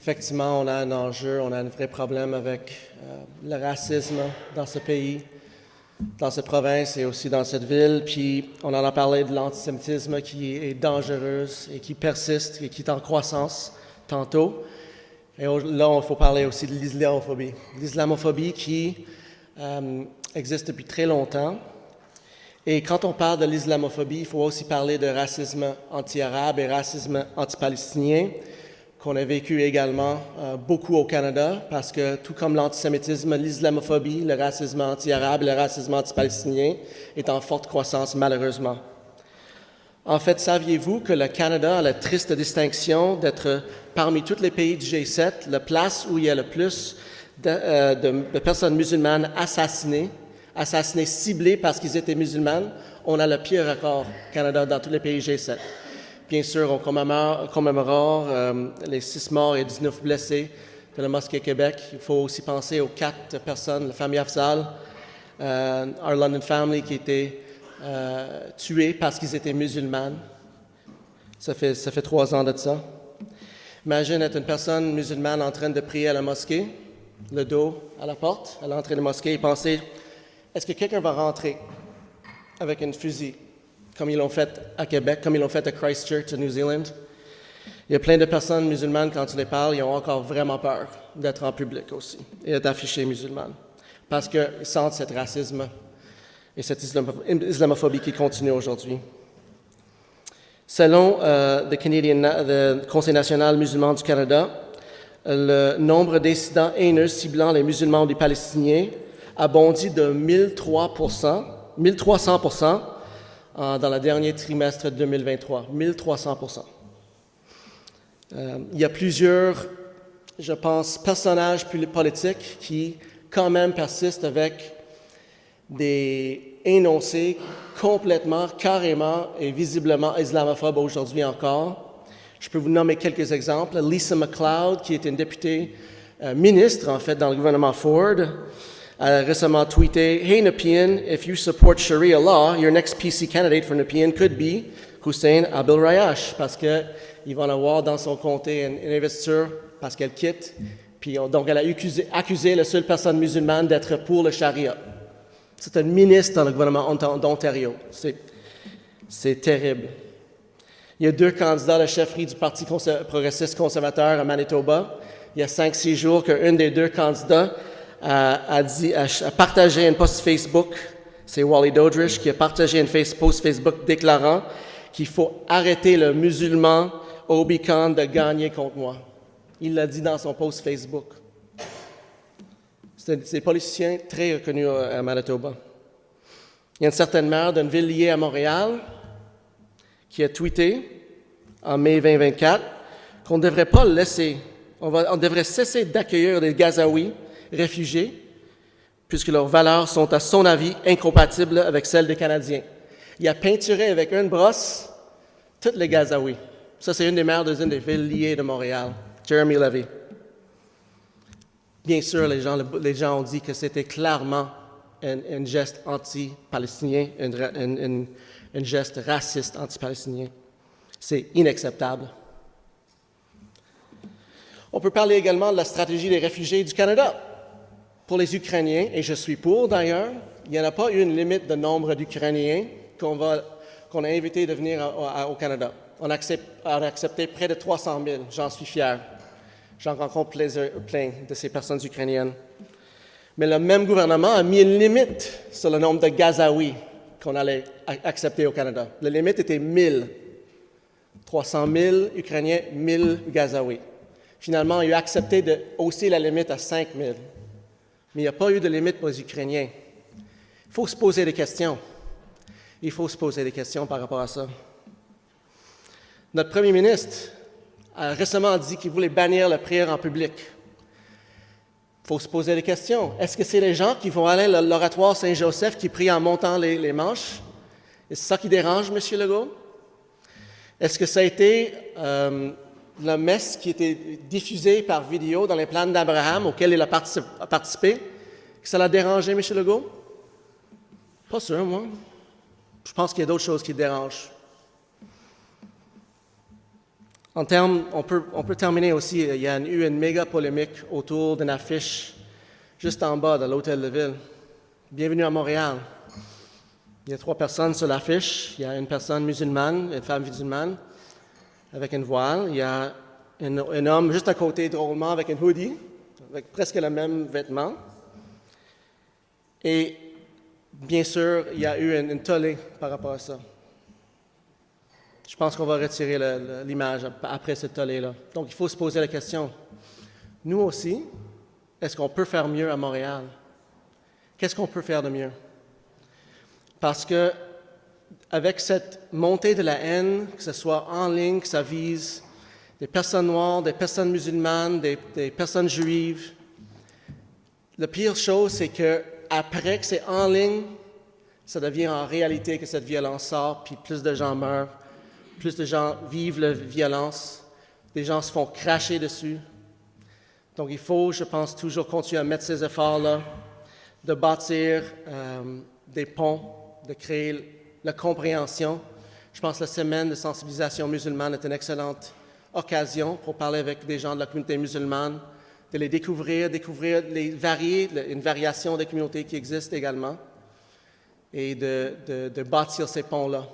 Effectivement, on a un enjeu, on a un vrai problème avec le racisme dans ce pays, dans cette province et aussi dans cette ville. Puis on en a parlé de l'antisémitisme qui est dangereuse et qui persiste et qui est en croissance tantôt. Et là, il faut parler aussi de l'islamophobie. L'islamophobie qui existe depuis très longtemps. Et quand on parle de l'islamophobie, il faut aussi parler de racisme anti-arabe et racisme anti-palestinien, qu'on a vécu également beaucoup au Canada, parce que tout comme l'antisémitisme, l'islamophobie, le racisme anti-arabe, le racisme anti-palestinien est en forte croissance, malheureusement. En fait, saviez-vous que le Canada a la triste distinction d'être parmi tous les pays du G7, la place où il y a le plus de personnes musulmanes assassinées, ciblées parce qu'ils étaient musulmanes? On a le pire record au Canada dans tous les pays G7. Bien sûr, on commémore les 6 morts et 19 blessés de la Mosquée Québec. Il faut aussi penser aux 4 personnes, la famille Afzal, Our London Family, qui étaient tués parce qu'ils étaient musulmanes. Ça fait 3 ans de ça. Imagine être une personne musulmane en train de prier à la mosquée, le dos à la porte, à l'entrée de la mosquée, et penser, est-ce que quelqu'un va rentrer avec un fusil, comme ils l'ont fait à Québec, comme ils l'ont fait à Christchurch, à New Zealand? Il y a plein de personnes musulmanes, quand tu les parles, ils ont encore vraiment peur d'être en public aussi et d'être affichés musulmanes, parce qu'ils sentent ce racisme et cette islamophobie qui continue aujourd'hui. Selon le Conseil national musulman du Canada, le nombre d'incidents haineux ciblant les musulmans ou les Palestiniens a bondi de 1300% dans le dernier trimestre 2023. 1300%. Il y a plusieurs, je pense, personnages politiques qui quand même persistent avec des énoncés complètement, carrément et visiblement islamophobes aujourd'hui encore. Je peux vous nommer quelques exemples. Lisa MacLeod, qui est une députée ministre, en fait, dans le gouvernement Ford, a récemment tweeté « Hey Nepean, if you support Sharia law, your next PC candidate for Nepean could be Hussein Abdel Rayash, parce qu'il va en avoir dans son comté une investiture parce qu'elle quitte. Puis donc, elle a accusé la seule personne musulmane d'être pour le Sharia. C'est un ministre dans le gouvernement d'Ontario. C'est terrible. Il y a 2 candidats à la chefferie du Parti progressiste conservateur à Manitoba. Il y a 5-6 jours qu'un des 2 candidats a partagé un post Facebook. C'est Wally Dodridge qui a partagé un post Facebook déclarant qu'il faut arrêter le musulman Obi Khan de gagner contre moi. Il l'a dit dans son post Facebook. C'est des politiciens très reconnus à Manitoba. Il y a une certaine maire d'une ville liée à Montréal qui a tweeté en mai 2024 qu'on ne devrait pas laisser, on devrait cesser d'accueillir des Gazaouis réfugiés puisque leurs valeurs sont, à son avis, incompatibles avec celles des Canadiens. Il a peinturé avec une brosse toutes les Gazaouis. Ça, c'est une des maires d'une des villes liées de Montréal, Jeremy Levy. Bien sûr, les gens ont dit que c'était clairement un geste anti-palestinien, un geste raciste anti-palestinien. C'est inacceptable. On peut parler également de la stratégie des réfugiés du Canada. Pour les Ukrainiens, et je suis pour d'ailleurs, il n'y en a pas eu une limite de nombre d'Ukrainiens qu'on a invités de venir au Canada. On a accepté près de 300 000, j'en suis fier. J'en rencontre plein de ces personnes ukrainiennes. Mais le même gouvernement a mis une limite sur le nombre de Gazaouis qu'on allait accepter au Canada. La limite était 1000. 300 000 Ukrainiens, 1000 Gazaouis. Finalement, il a accepté de hausser la limite à 5 000. Mais il n'y a pas eu de limite pour les Ukrainiens. Il faut se poser des questions. Il faut se poser des questions par rapport à ça. Notre premier ministre a récemment dit qu'il voulait bannir la prière en public. Il faut se poser des questions. Est-ce que c'est les gens qui vont aller à l'oratoire Saint-Joseph qui prient en montant les manches? Et c'est ça qui dérange, M. Legault? Est-ce que ça a été la messe qui était diffusée par vidéo dans les plans d'Abraham auquel il a participé, que ça l'a dérangé, M. Legault? Pas sûr, moi. Je pense qu'il y a d'autres choses qui le dérangent. En termes, on peut terminer aussi, il y a eu une méga polémique autour d'une affiche juste en bas de l'hôtel de ville. Bienvenue à Montréal. Il y a 3 personnes sur l'affiche. Il y a une personne musulmane, une femme musulmane avec une voile. Il y a un homme juste à côté, drôlement, avec un hoodie, avec presque le même vêtement. Et bien sûr, il y a eu une tollée par rapport à ça. Je pense qu'on va retirer l'image après cette tollée-là. Donc, il faut se poser la question. Nous aussi, est-ce qu'on peut faire mieux à Montréal? Qu'est-ce qu'on peut faire de mieux? Parce que avec cette montée de la haine, que ce soit en ligne, que ça vise des personnes noires, des personnes musulmanes, des personnes juives, la pire chose, c'est qu'après que c'est en ligne, ça devient en réalité que cette violence sort, puis plus de gens meurent, plus de gens vivent la violence, des gens se font cracher dessus. Donc il faut, je pense, toujours continuer à mettre ces efforts-là, de bâtir des ponts, de créer la compréhension. Je pense que la semaine de sensibilisation musulmane est une excellente occasion pour parler avec des gens de la communauté musulmane, de les découvrir une variation des communautés qui existent également, et de bâtir ces ponts-là.